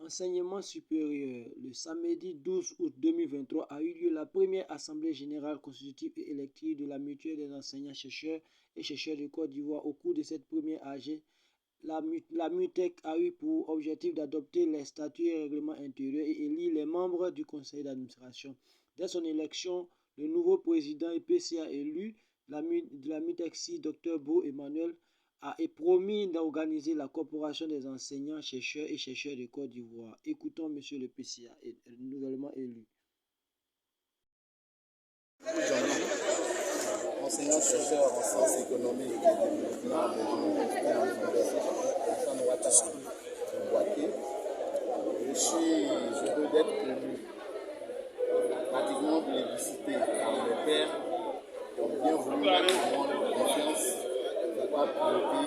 Enseignement supérieur. Le samedi 12 août 2023 a eu lieu la première assemblée générale constitutive et élective de la mutuelle des enseignants-chercheurs et chercheurs de Côte d'Ivoire. Au cours de cette première AG, la MUTEC a eu pour objectif d'adopter les statuts et règlements intérieurs et élire les membres du conseil d'administration. Dès son élection, le nouveau président et PCA élu de la MUTEC, Dr Beau Emmanuel, a promis d'organiser la corporation des enseignants, chercheurs et chercheurs de Côte d'Ivoire. Écoutons monsieur le PCA, nouvellement élu. Enseignant chercheur en sciences économiques et développement de l'université Alassane Ouattara de Boaké. Je suis heureux d'être élu pratiquement plébiscité par mes pairs qui ont bien voulu mettre en moi leur confiance pour pouvoir piloter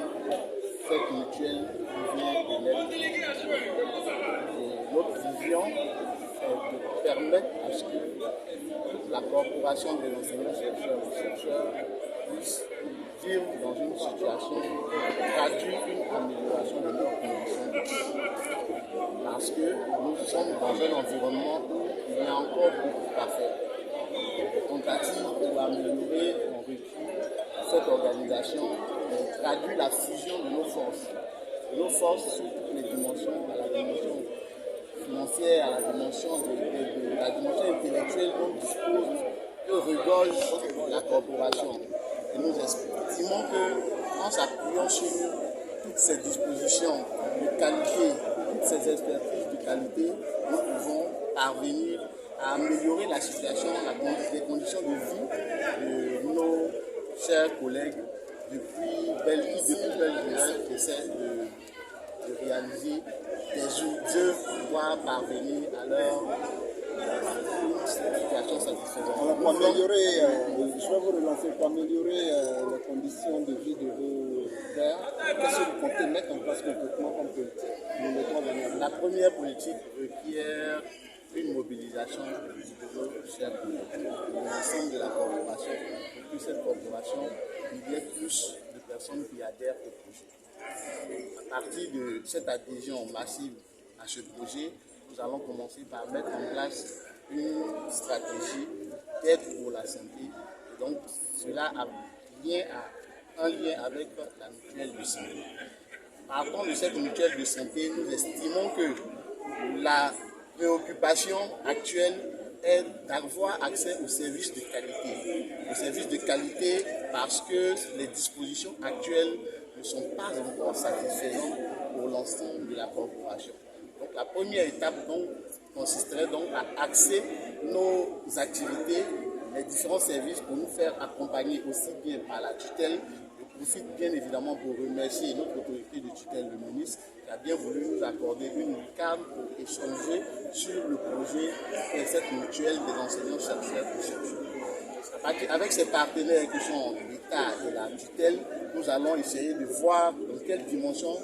cette mutuelle qui vient de naître. Et notre vision est de permettre à ce que la corporation des enseignants-chercheurs et chercheurs puisse vivre dans une situation qui traduit une amélioration de leurs conditions de vie. Parce que nous sommes dans un environnement où il y a encore beaucoup à faire. Les tentatives pour améliorer ont réussi cette organisation et traduit la fusion de nos forces. Nos forces sur toutes les dimensions, à la dimension financière, à la dimension intellectuelle dont dispose, que regorge la corporation. Et nous estimons que, en s'appuyant sur toutes ces dispositions de qualité, toutes ces expertises de qualité, nous pouvons parvenir à améliorer la situation, les conditions de vie de nos chers collègues depuis belle lurette qui essaient de réaliser des œuvres pour pouvoir parvenir à leur situation satisfaisante. Alors, je vais vous relancer pour améliorer les conditions de vie de vos pairs. Qu'est-ce que vous comptez mettre en place concrètement comme politique? La première politique requiert une mobilisation de nos chers collègues, de l'ensemble de la corporation, pour que cette corporation, il y ait plus de personnes qui adhèrent au projet. À partir de cette adhésion massive à ce projet, nous allons commencer par mettre en place une stratégie d'aide pour la santé. Et donc, cela a un lien avec la mutuelle de santé. Partant de cette mutuelle de santé, nous estimons que la préoccupation actuelle est d'avoir accès aux services de qualité. Aux services de qualité parce que les dispositions actuelles ne sont pas encore satisfaisantes pour l'ensemble de la corporation. Donc la première étape consisterait donc à axer nos activités, les différents services pour nous faire accompagner aussi bien par la tutelle. Je profite bien évidemment pour remercier notre autorité de tutelle, le ministre, qui a bien voulu nous accorder une cadre pour échanger sur le projet et cette mutuelle des enseignants chercheurs et chercheurs. Avec ces partenaires qui sont l'État et la tutelle, nous allons essayer de voir dans quelle dimension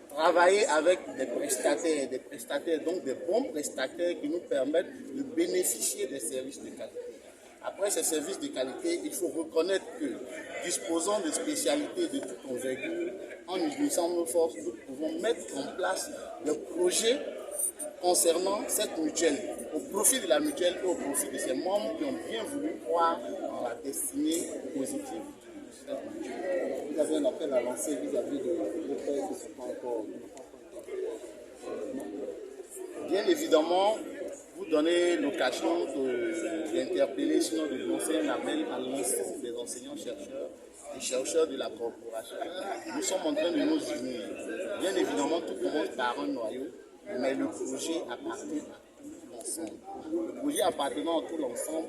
travailler avec des prestataires, donc des bons prestataires qui nous permettent de bénéficier des services de qualité. Après ces services de qualité, il faut reconnaître que, disposant de spécialités de toute envergure, en unissant nos forces, nous pouvons mettre en place des projets concernant cette mutuelle, au profit de la mutuelle et au profit de ses membres qui ont bien voulu croire en la destinée positive de cette mutuelle. Vous avez un appel à lancer vis-à-vis de vos pairs qui ne sont pas encore. Bien évidemment, vous donnez l'occasion d'interpeller, sinon de lancer un appel à l'ensemble des enseignants-chercheurs et chercheurs de la corporation. Nous sommes en train de nous unir. Bien évidemment, tout commence par un noyau, mais le projet appartient à tout l'ensemble. Le projet appartenant à tout l'ensemble,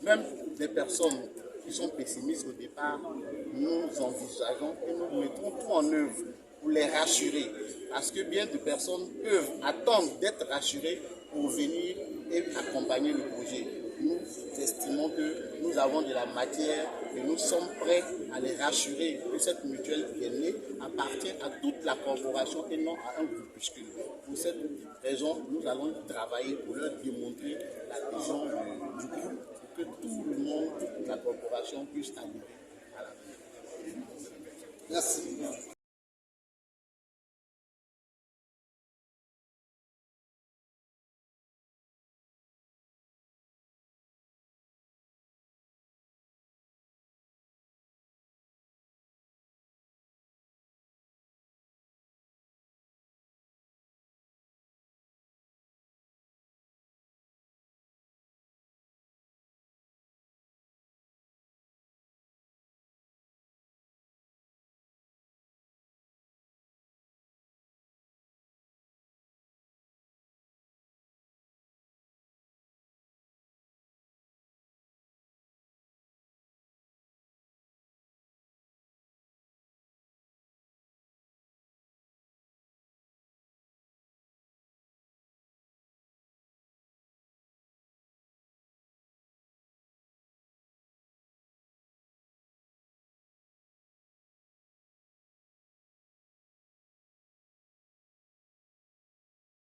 même des personnes qui sont pessimistes au départ, nous envisageons et nous mettrons tout en œuvre pour les rassurer. Parce que bien de personnes peuvent attendre d'être rassurées pour venir et accompagner le projet. Nous estimons que nous avons de la matière et nous sommes prêts à les rassurer que cette mutuelle qui est née appartient à toute la corporation et non à un groupuscule. Pour cette raison, nous allons travailler pour leur démontrer l'adhésion du groupe pour que tout le monde, toute la corporation puisse arriver à la vie. Merci.